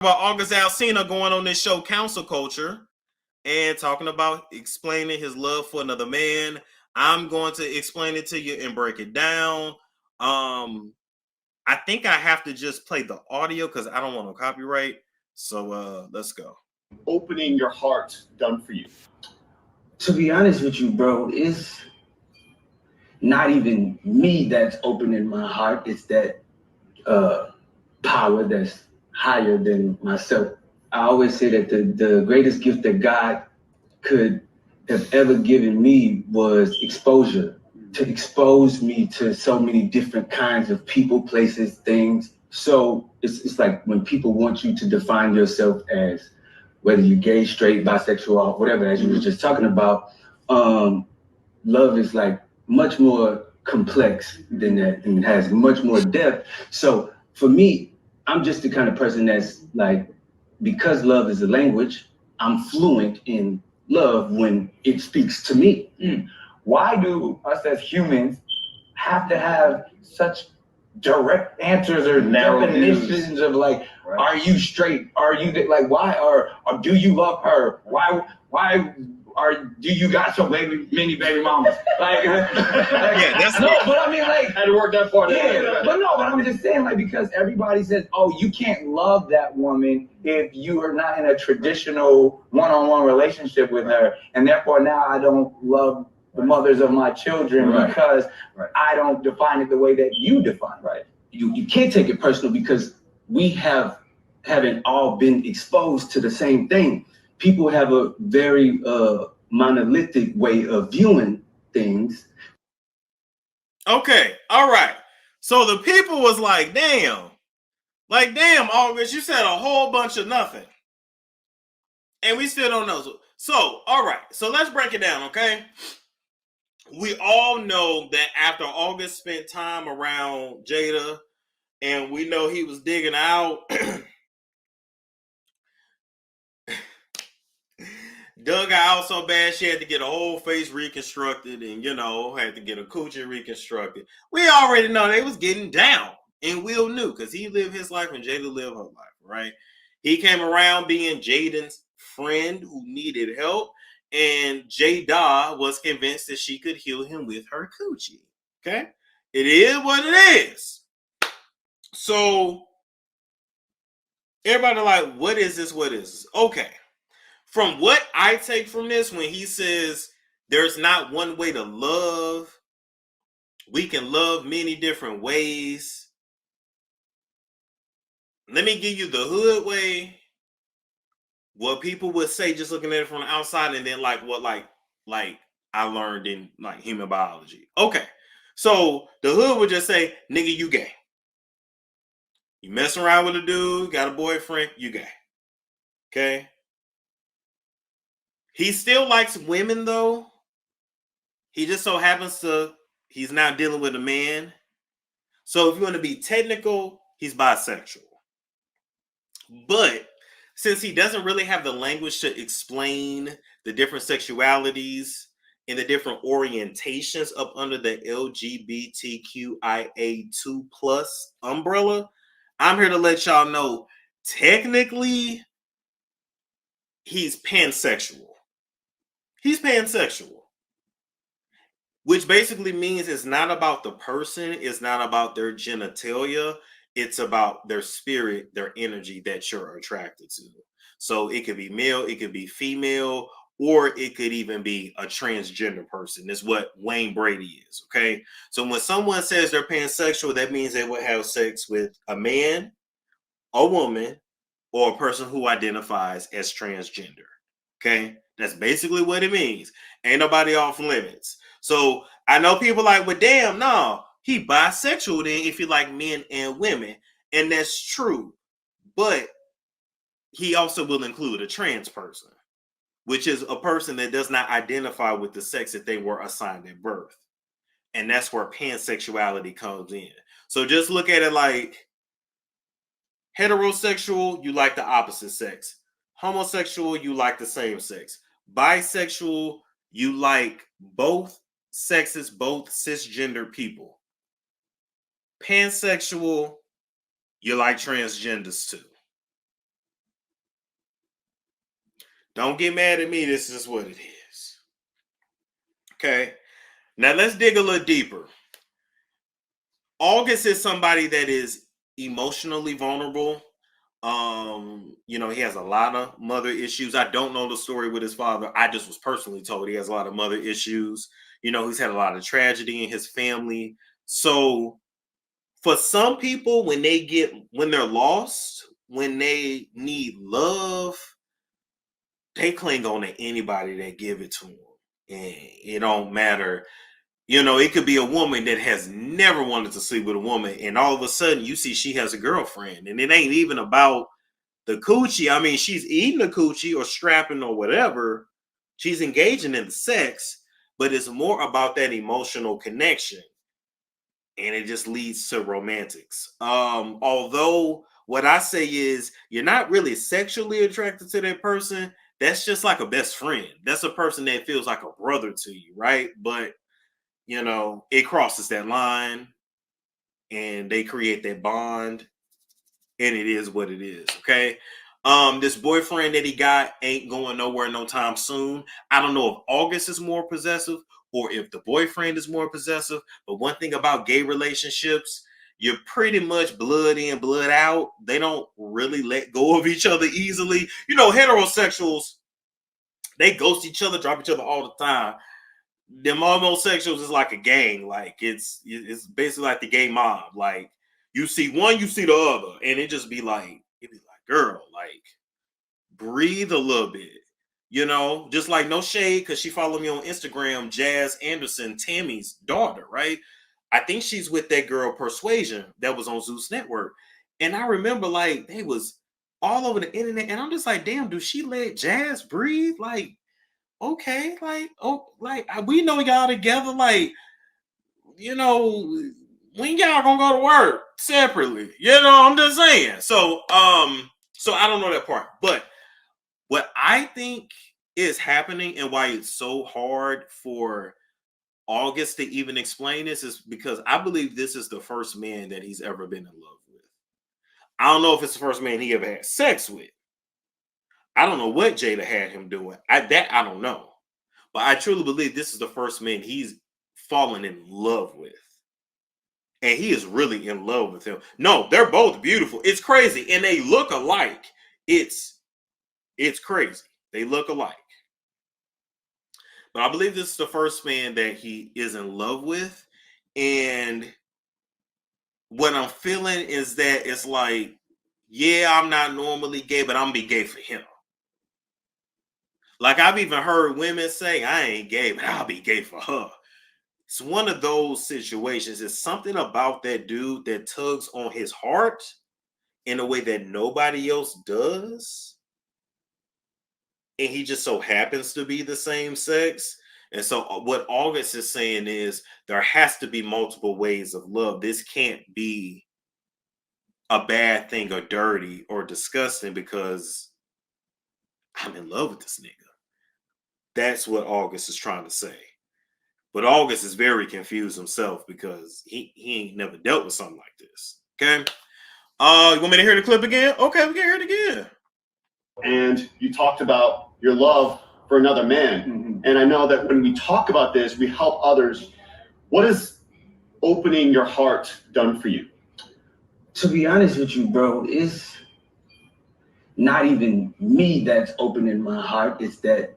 About August Alsina going on this show, Council Culture, and talking about explaining his love for another man. I'm going to explain it to you and break it down. I think I have to just play the audio because I don't want no copyright. So let's go. Opening your heart done for you? To be honest with you, bro, it's not even me that's opening my heart. It's that power that's higher than myself. I always say that the greatest gift that God could have ever given me was exposure, to expose me to so many different kinds of people, places, things. So it's like when people want you to define yourself as whether you're gay, straight, bisexual, or whatever, as you were just talking about, love is like much more complex than that and has much more depth. So for me, I'm just the kind of person that's like, because love is a language, I'm fluent in love when it speaks to me. Why do us as humans have to have such direct answers or narrow definitions of like, right, are you straight? Are you like, why or do you love her? Why do you got so many baby mamas? Like, yeah, that's no, but I mean, like, I had to work that part. Yeah, but I'm just saying, like, because everybody says, oh, you can't love that woman if you are not in a traditional one-on-one relationship with her, and therefore now I don't love the mothers of my children because I don't define it the way that you define. Right. You can't take it personal because we haven't all been exposed to the same thing. People have a very monolithic way of viewing things. Okay, all right. So the people was like, damn, August, you said a whole bunch of nothing. And we still don't know. So, all right. So let's break it down, okay? We all know that after August spent time around Jada, and we know he was digging out, dug out so bad she had to get a whole face reconstructed and, had to get a coochie reconstructed. We already know they was getting down. And Will knew because he lived his life and Jada lived her life, right? He came around being Jaden's friend who needed help. And Jada was convinced that she could heal him with her coochie. Okay? It is what it is. So, everybody like, what is this? What is this? Okay. From what I take from this, when he says there's not one way to love, we can love many different ways. Let me give you the hood way. What people would say just looking at it from the outside, and then like what like I learned in like human biology. Okay. So the hood would just say, nigga, you gay. You mess around with a dude, got a boyfriend, you gay. Okay. He still likes women though. He just so happens he's now dealing with a man. So if you want to be technical, he's bisexual. But since he doesn't really have the language to explain the different sexualities and the different orientations up under the LGBTQIA2 plus umbrella, I'm here to let y'all know, technically, he's pansexual. He's pansexual. Which basically means it's not about the person, it's not about their genitalia, it's about their spirit, their energy that you're attracted to. So it could be male, it could be female, or it could even be a transgender person. That's what Wayne Brady is, okay? So when someone says they're pansexual, that means they will have sex with a man, a woman, or a person who identifies as transgender, okay? That's basically what it means. Ain't nobody off limits. So I know people like, well, damn, no, he bisexual then if you like men and women. And that's true. But he also will include a trans person, which is a person that does not identify with the sex that they were assigned at birth. And that's where pansexuality comes in. So just look at it like heterosexual, you like the opposite sex. Homosexual, you like the same sex. Bisexual, you like both sexes, both cisgender people. Pansexual, you like transgenders too. Don't get mad at me. This is what it is. Okay. Now let's dig a little deeper. August is somebody that is emotionally vulnerable. He has a lot of mother issues. I don't know the story with his father. I just was personally told he has a lot of mother issues. He's had a lot of tragedy in his family. So for some people, when they're lost, when they need love, they cling on to anybody that give it to them. And it don't matter. It could be a woman that has never wanted to sleep with a woman, and all of a sudden you see she has a girlfriend, and it ain't even about the coochie. I mean, she's eating the coochie or strapping or whatever. She's engaging in the sex, but it's more about that emotional connection, and it just leads to romantics. Although what I say is you're not really sexually attracted to that person. That's just like a best friend. That's a person that feels like a brother to you, right? But it crosses that line and they create that bond, and it is what it is. Okay. This boyfriend that he got ain't going nowhere no time soon. I don't know if August is more possessive or if the boyfriend is more possessive. But one thing about gay relationships, you're pretty much blood in, blood out. They don't really let go of each other easily. Heterosexuals, they ghost each other, drop each other all the time. Them homosexuals is like a gang. Like it's basically like the gay mob. Like you see one, you see the other, and it'd be like, girl, like breathe a little bit, just like no shade, because she followed me on Instagram, Jazz Anderson, Tammy's daughter, right? I think she's with that girl Persuasion that was on Zeus Network. And I remember like they was all over the internet, and I'm just like, damn, do she let Jazz breathe? Like, okay, we know y'all together, when y'all gonna go to work separately, I'm just saying. So I don't know that part, but what I think is happening and why it's so hard for August to even explain this is because I believe this is the first man that he's ever been in love with. I don't know if it's the first man he ever had sex with. I don't know what Jada had him doing. I don't know. But I truly believe this is the first man he's fallen in love with. And he is really in love with him. No, they're both beautiful. It's crazy. And they look alike. It's crazy. They look alike. But I believe this is the first man that he is in love with. And what I'm feeling is that it's like, yeah, I'm not normally gay, but I'm gonna be gay for him. Like I've even heard women say, I ain't gay, but I'll be gay for her. It's one of those situations. It's something about that dude that tugs on his heart in a way that nobody else does. And he just so happens to be the same sex. And so what August is saying is there has to be multiple ways of love. This can't be a bad thing or dirty or disgusting because I'm in love with this nigga. That's what August is trying to say. But August is very confused himself because he ain't never dealt with something like this. Okay. You want me to hear the clip again? Okay, we can hear it again. And you talked about your love for another man. Mm-hmm. And I know that when we talk about this, we help others. What has opening your heart done for you? To be honest with you, bro, it's not even me that's opening my heart. It's that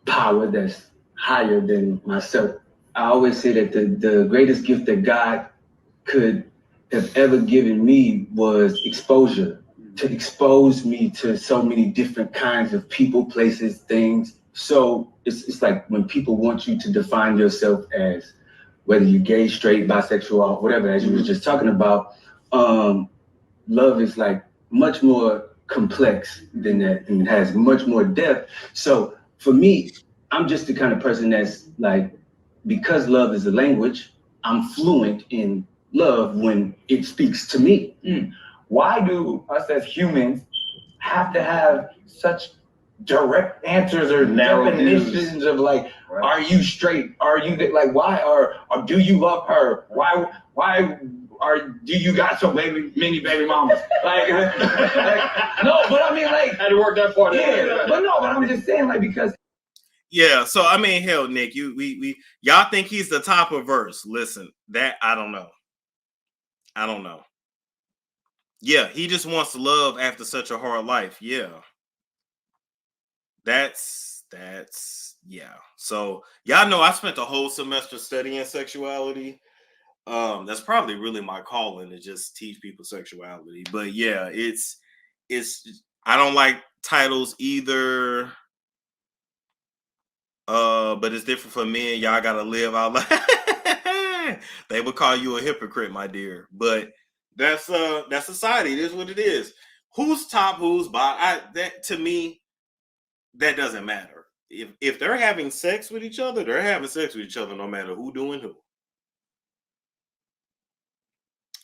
power that's higher than myself. I always say that the greatest gift that God could have ever given me was exposure, to expose me to so many different kinds of people, places, things. So it's like when people want you to define yourself as whether you're gay, straight, bisexual, whatever, as you were just talking about, love is like much more complex than that and has much more depth. So for me, I'm just the kind of person that's like, because love is a language, I'm fluent in love when it speaks to me. Why do us as humans have to have such direct answers or narrow definitions views of like, right. Are you straight? Are you like, why? Or do you love her? Why do you got so many baby mamas? like, no, but I mean, like, like, had to work that part. yeah, but no, but I'm just saying, like, because Yeah, so I mean, hell, Nick, y'all think he's the top of verse. Listen, that I don't know. I don't know. Yeah, he just wants to love after such a hard life. Yeah. That's yeah. So y'all know I spent the whole semester studying sexuality. That's probably really my calling, to just teach people sexuality. But yeah, it's I don't like titles either. But it's different for men. Y'all gotta live out loud. They would call you a hypocrite, my dear. But that's society. It is what it is. Who's top, who's bottom? That to me, that doesn't matter. If they're having sex with each other, they're having sex with each other, no matter who doing who.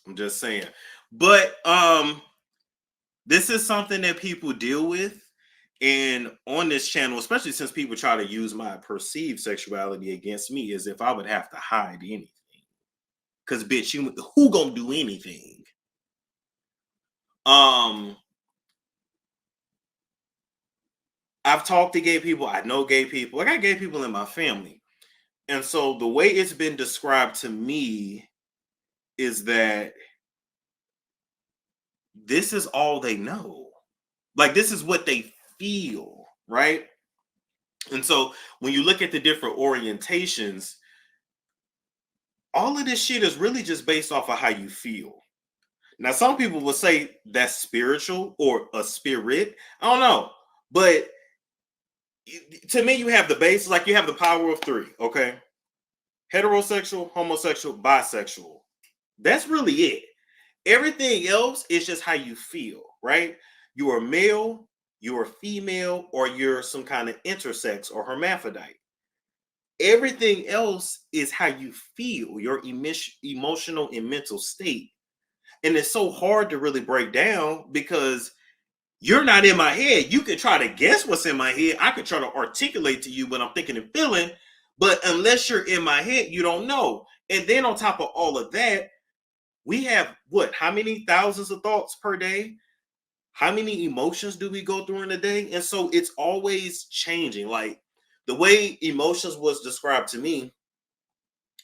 I'm just saying. But this is something that people deal with. And on this channel, especially since people try to use my perceived sexuality against me, as if I would have to hide anything. Because bitch, who gonna do anything? I've talked to gay people. I know gay people. I got gay people in my family. And so the way it's been described to me is that this is all they know. Like, this is what they feel, right? And so when you look at the different orientations, all of this shit is really just based off of how you feel. Now, some people will say that's spiritual or a spirit. I don't know. But to me, you have the base, like you have the power of three, okay? Heterosexual, homosexual, bisexual. That's really it. Everything else is just how you feel, right? You're a male, you're a female, or you're some kind of intersex or hermaphrodite. Everything else is how you feel, your emotional and mental state. And it's so hard to really break down because you're not in my head. You can try to guess what's in my head. I could try to articulate to you what I'm thinking and feeling, but unless you're in my head, you don't know. And then on top of all of that, we have what? How many thousands of thoughts per day? How many emotions do we go through in a day? And so it's always changing. Like the way emotions was described to me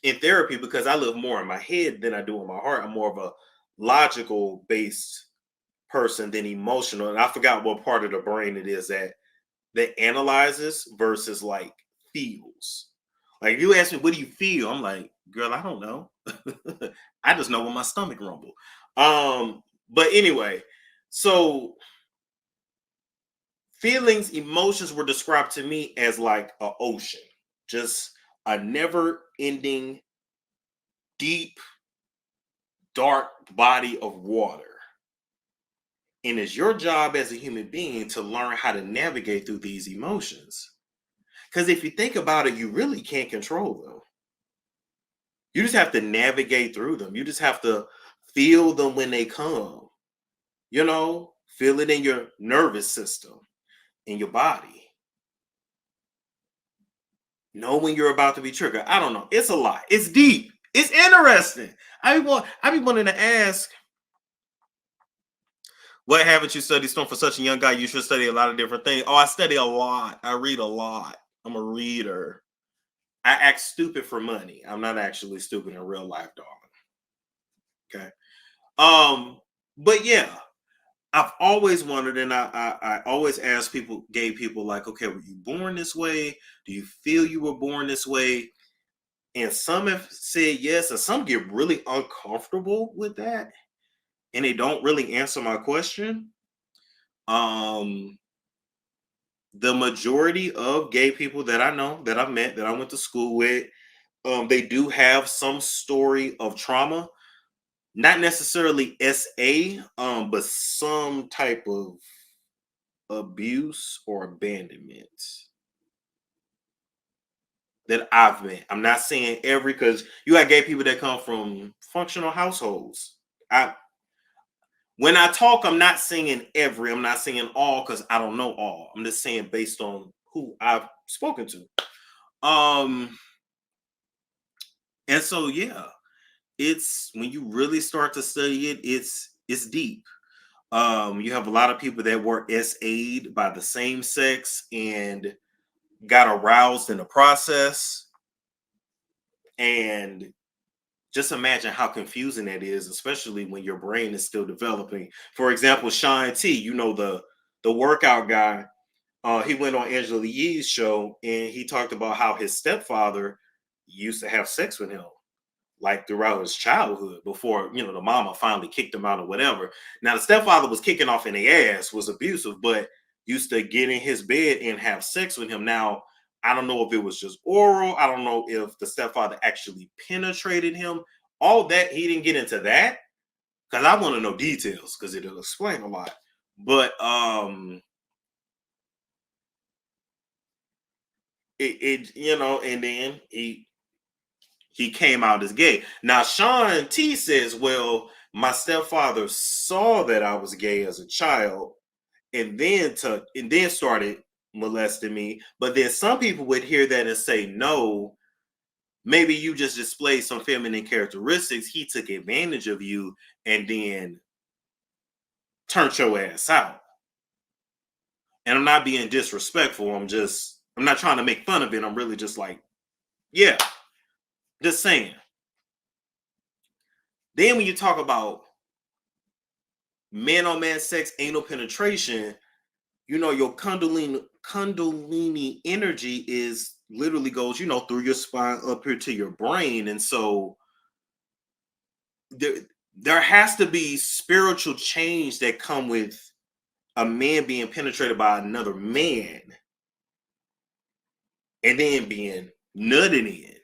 in therapy, because I live more in my head than I do in my heart. I'm more of a logical based person than emotional. And I forgot what part of the brain it is that analyzes versus like feels. Like if you ask me, what do you feel? I'm like, girl, I don't know. I just know when my stomach rumble. But anyway, so feelings, emotions were described to me as like an ocean, just a never ending, deep, dark body of water. And it's your job as a human being to learn how to navigate through these emotions. Because if you think about it, you really can't control them. You just have to navigate through them. You just have to feel them when they come. You know, feel it in your nervous system, in your body. Know when you're about to be triggered. I don't know. It's a lot. It's deep. It's interesting. I be wanting to ask, what haven't you studied Storm for such a young guy? You should study a lot of different things. Oh, I study a lot. I read a lot. I'm a reader. I act stupid for money. I'm not actually stupid in real life, darling. Okay. But yeah, I've always wondered, and I always ask people, gay people, like, okay, were you born this way? Do you feel you were born this way? And some have said yes, and some get really uncomfortable with that, and they don't really answer my question. The majority of gay people that I know, that I've met, that I went to school with, they do have some story of trauma, not necessarily SA, but some type of abuse or abandonment that I've met. I'm not saying every, because you got gay people that come from functional households. When I talk, I'm not saying every, I'm not saying all, because I don't know all. I'm just saying based on who I've spoken to. And so yeah, it's when you really start to study it, it's deep. You have a lot of people that were SA'd by the same sex and got aroused in the process. And just imagine how confusing that is, especially when your brain is still developing. For example, Sean T, you know, the workout guy, he went on Angela Yee's show and he talked about how his stepfather used to have sex with him like throughout his childhood before, you know, the mama finally kicked him out or whatever. Now the stepfather was kicking off in the ass, was abusive, but used to get in his bed and have sex with him. Now, I don't know if it was just oral. I don't know if the stepfather actually penetrated him. All that, he didn't get into that because I want to know details because it'll explain a lot. But it you know, and then he came out as gay. Now Sean T says, well, my stepfather saw that I was gay as a child and then started molesting me. But then some people would hear that and say, no, maybe you just displayed some feminine characteristics. He took advantage of you and then turned your ass out. And I'm not being disrespectful. I'm not trying to make fun of it. I'm really just like, yeah, just saying. Then when you talk about man on man sex, anal penetration, you know, your kundalini energy is literally goes, you know, through your spine up here to your brain. And so there has to be spiritual change that come with a man being penetrated by another man and then being nutted in.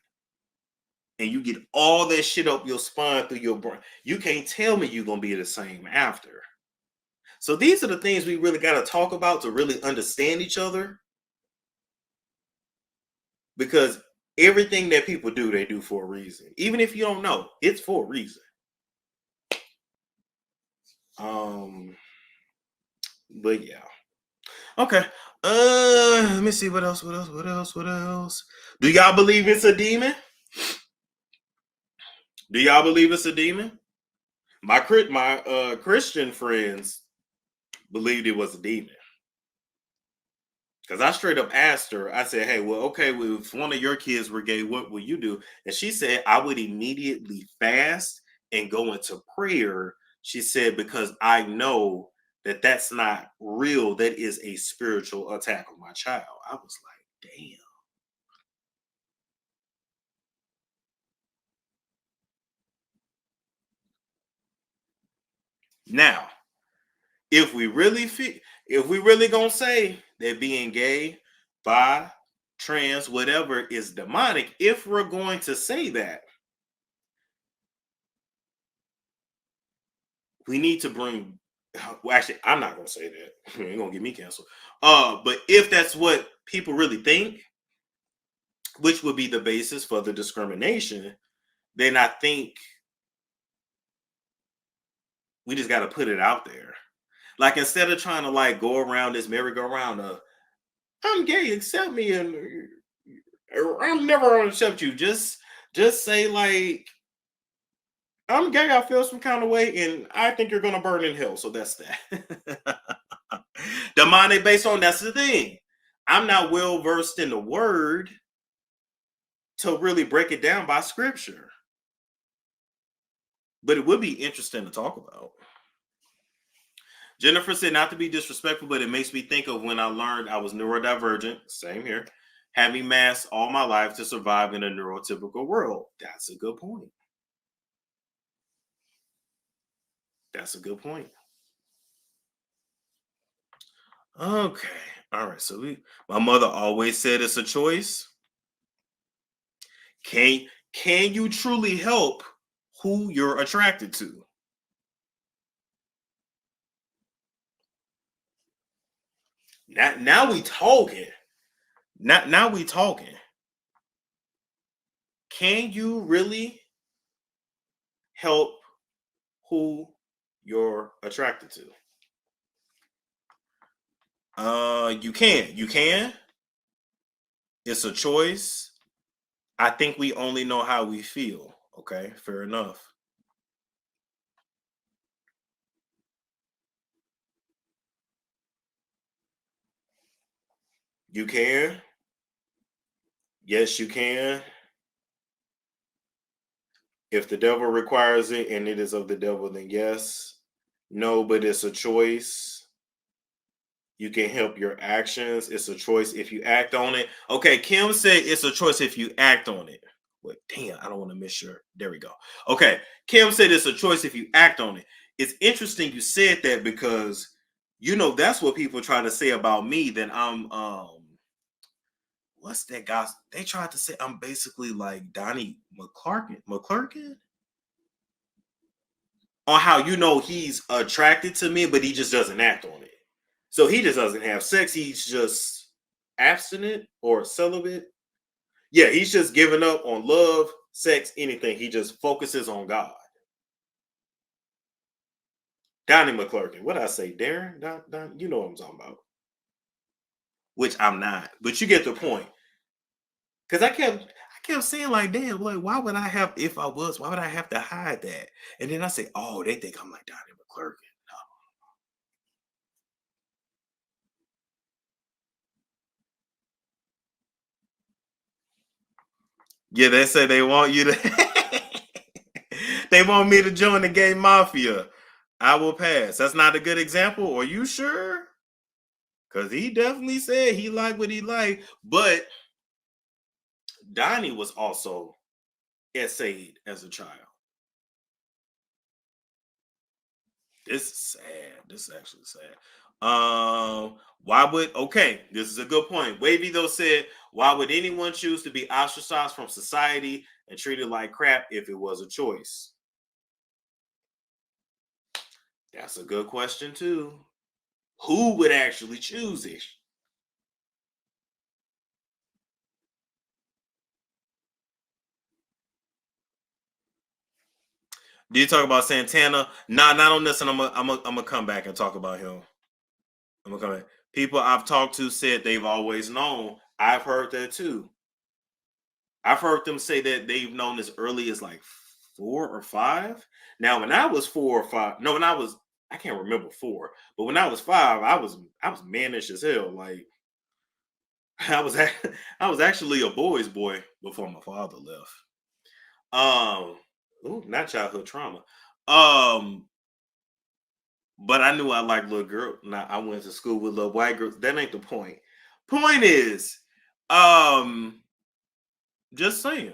And you get all that shit up your spine through your brain. You can't tell me you're going to be the same after. So these are the things we really got to talk about to really understand each other. Because everything that people do, they do for a reason. Even if you don't know, it's for a reason. But yeah. Okay. Let me see what else. Do y'all believe it's a demon? Do y'all believe it's a demon? My Christian friends believed it was a demon. Because I straight up asked her, I said, hey, well, okay, well, if one of your kids were gay, what would you do? And she said, I would immediately fast and go into prayer. She said, because I know that that's not real. That is a spiritual attack on my child. I was like, damn. Now, if we really gonna say that being gay, bi, trans, whatever is demonic, if we're going to say that, we need to bring. Well, actually, I'm not gonna say that. You're gonna get me canceled. But if that's what people really think, which would be the basis for the discrimination, then I think we just got to put it out there. Like instead of trying to like go around this merry-go-round of I'm gay, accept me, and I'm never gonna accept you. Just say like I'm gay, I feel some kind of way, and I think you're gonna burn in hell. So that's that. Demonic based on that's the thing. I'm not well versed in the word to really break it down by scripture. But it would be interesting to talk about. Jennifer said, not to be disrespectful, but it makes me think of when I learned I was neurodivergent. Same here. Having masks all my life to survive in a neurotypical world. That's a good point. That's a good point. Okay. All right. So my mother always said it's a choice. Can you truly help who you're attracted to? Now we talking. Now we talking. Can you really help who you're attracted to? You can. It's a choice. I think we only know how we feel. Okay, fair enough. You can. Yes, you can. If the devil requires it and it is of the devil, then yes. No, but it's a choice. You can help your actions. It's a choice if you act on it. Okay, Kim said it's a choice if you act on it. Wait, damn, I don't want to miss your. There we go. Okay, Kim said it's a choice if you act on it. It's interesting you said that because that's what people try to say about me. That I'm what's that guy? They tried to say I'm basically like Donnie McClurkin on how he's attracted to me, but he just doesn't act on it. So he just doesn't have sex. He's just abstinent or celibate. Yeah, he's just giving up on love, sex, anything. He just focuses on God. Donnie McClurkin. What did I say? Darren? Don, you know what I'm talking about. Which I'm not. But you get the point. Because I kept saying like, damn, like, why would I have to hide that? And then I say, oh, they think I'm like Donnie McClurkin. Yeah, they say they want you to. They want me to join the gay mafia. I will pass. That's not a good example. Are you sure? Because he definitely said he liked what he liked. But Donnie was also essayed as a child. This is sad. This is actually sad. This is a good point. Wavy though said, why would anyone choose to be ostracized from society and treated like crap if it was a choice? That's a good question too. Who would actually choose it? Do you talk about Santana? Nah, not on this, and I'm gonna come back and talk about him. I'm gonna come back. People I've talked to said they've always known. I've heard that too. I've heard them say that they've known as early as like 4 or 5. Now, when I was 4 or 5, no, I can't remember 4, but when I was 5, I was mannish as hell. Like I was I was actually a boy's boy before my father left. Not childhood trauma. But I knew I liked little girl. Now I went to school with little white girls. That ain't the point. Point is, just saying.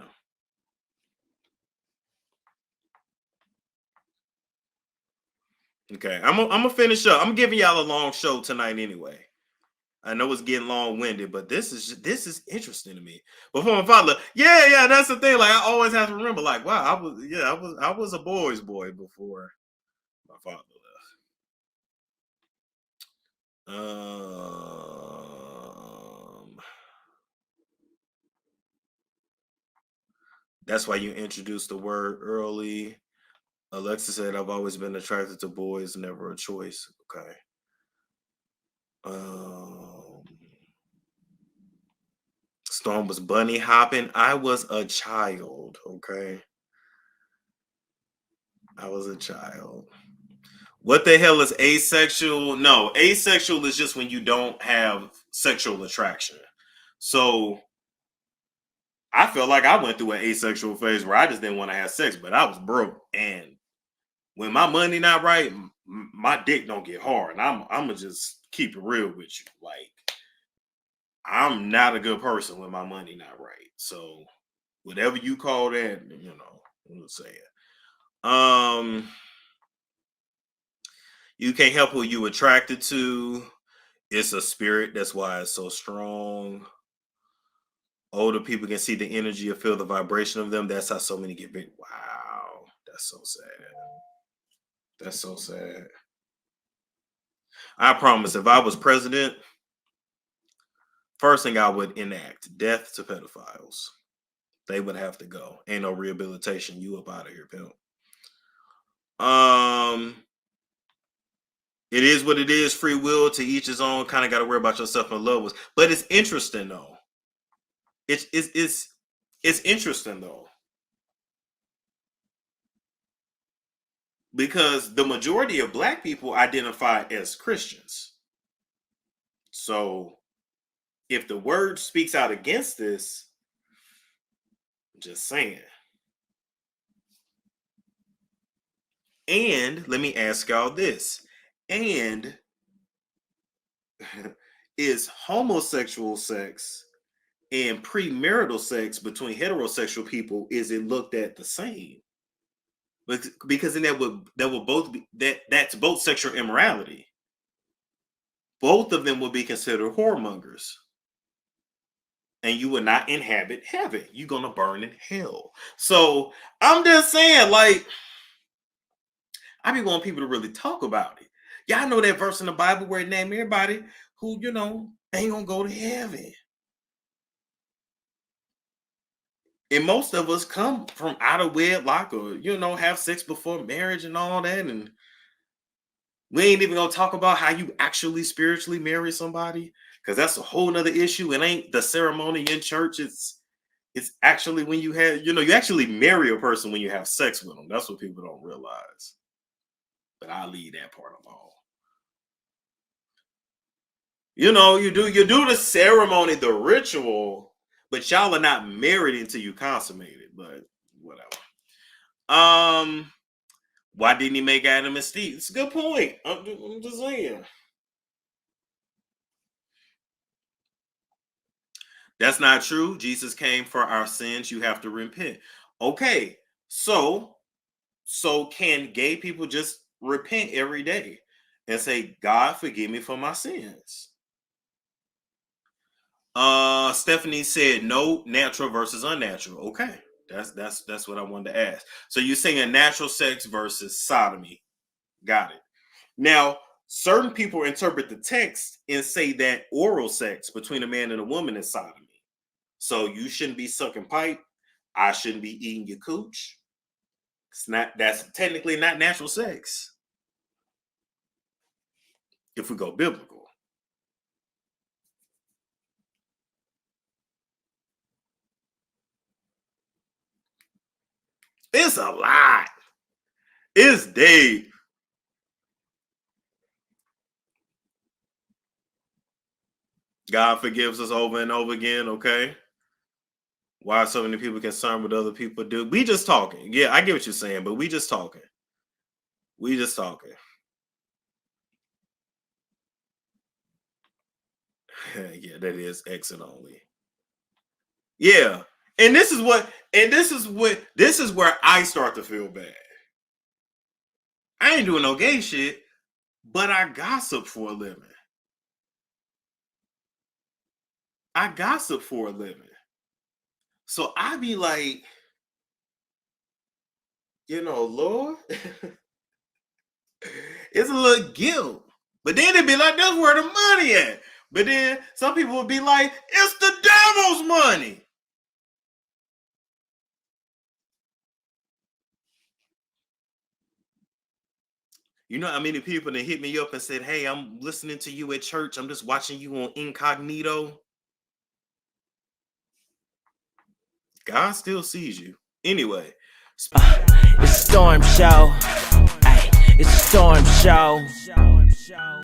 Okay, I'm gonna finish up. I'm giving y'all a long show tonight anyway. I know it's getting long-winded, but this is interesting to me. Before my father, yeah, that's the thing. Like I always have to remember, like, wow, I was a boy's boy before my father left. That's why you introduced the word early. Alexa said, I've always been attracted to boys, never a choice. Okay. Storm was bunny hopping. I was a child. Okay. I was a child. What the hell is asexual? No, asexual is just when you don't have sexual attraction. So I felt like I went through an asexual phase where I just didn't want to have sex, but I was broke. And when my money not right, my dick don't get hard. And I'm gonna just keep it real with you. Like I'm not a good person when my money not right. So whatever you call that, I'm gonna say it. You can't help who you attracted to. It's a spirit. That's why it's so strong. Older people can see the energy or feel the vibration of them. That's how so many get big. Wow, that's so sad. That's so sad. I promise, if I was president, first thing I would enact: death to pedophiles. They would have to go. Ain't no rehabilitation. You up out of here, pimp. It is what it is. Free will, to each his own. Kind of got to worry about yourself and loved ones. But it's interesting though. It's interesting though, because the majority of Black people identify as Christians. So if the word speaks out against this, just saying. And let me ask y'all this. And is homosexual sex and premarital sex between heterosexual people, is it looked at the same? Because then that would both be that's both sexual immorality. Both of them would be considered whoremongers. And you would not inhabit heaven. You're gonna burn in hell. So I'm just saying, like, I be wanting people to really talk about it. Y'all know that verse in the Bible where it named everybody who, ain't gonna go to heaven. And most of us come from out of wedlock or, have sex before marriage and all that. And we ain't even gonna talk about how you actually spiritually marry somebody, because that's a whole nother issue. It ain't the ceremony in church. It's actually when you have, you actually marry a person when you have sex with them. That's what people don't realize. But I'll leave that part alone. You do the ceremony, the ritual, but y'all are not married until you consummate it. But whatever. Why didn't he make Adam and Steve? It's a good point. I'm just saying. That's not true. Jesus came for our sins. You have to repent. Okay, so can gay people just repent every day and say, God, forgive me for my sins? Stephanie said no, natural versus unnatural. Okay, that's what I wanted to ask. So you're saying natural sex versus sodomy. Got it. Now, certain people interpret the text and say that oral sex between a man and a woman is sodomy. So you shouldn't be sucking pipe. I shouldn't be eating your cooch. That's technically not natural sex. If we go biblical. It's a lot. It's deep. God forgives us over and over again, okay? Why are so many people concerned with other people do? We just talking. Yeah, I get what you're saying, but we just talking. We just talking. Yeah, that is exit only. Yeah. And this is where I start to feel bad. I ain't doing no gay shit, but I gossip for a living. So I be like, Lord, it's a little guilt. But then it'd be like, that's where the money at. But then some people would be like, it's the devil's money. You know how many people that hit me up and said, hey, I'm listening to you at church. I'm just watching you on incognito. God still sees you. Anyway. It's a storm show. It's a storm show.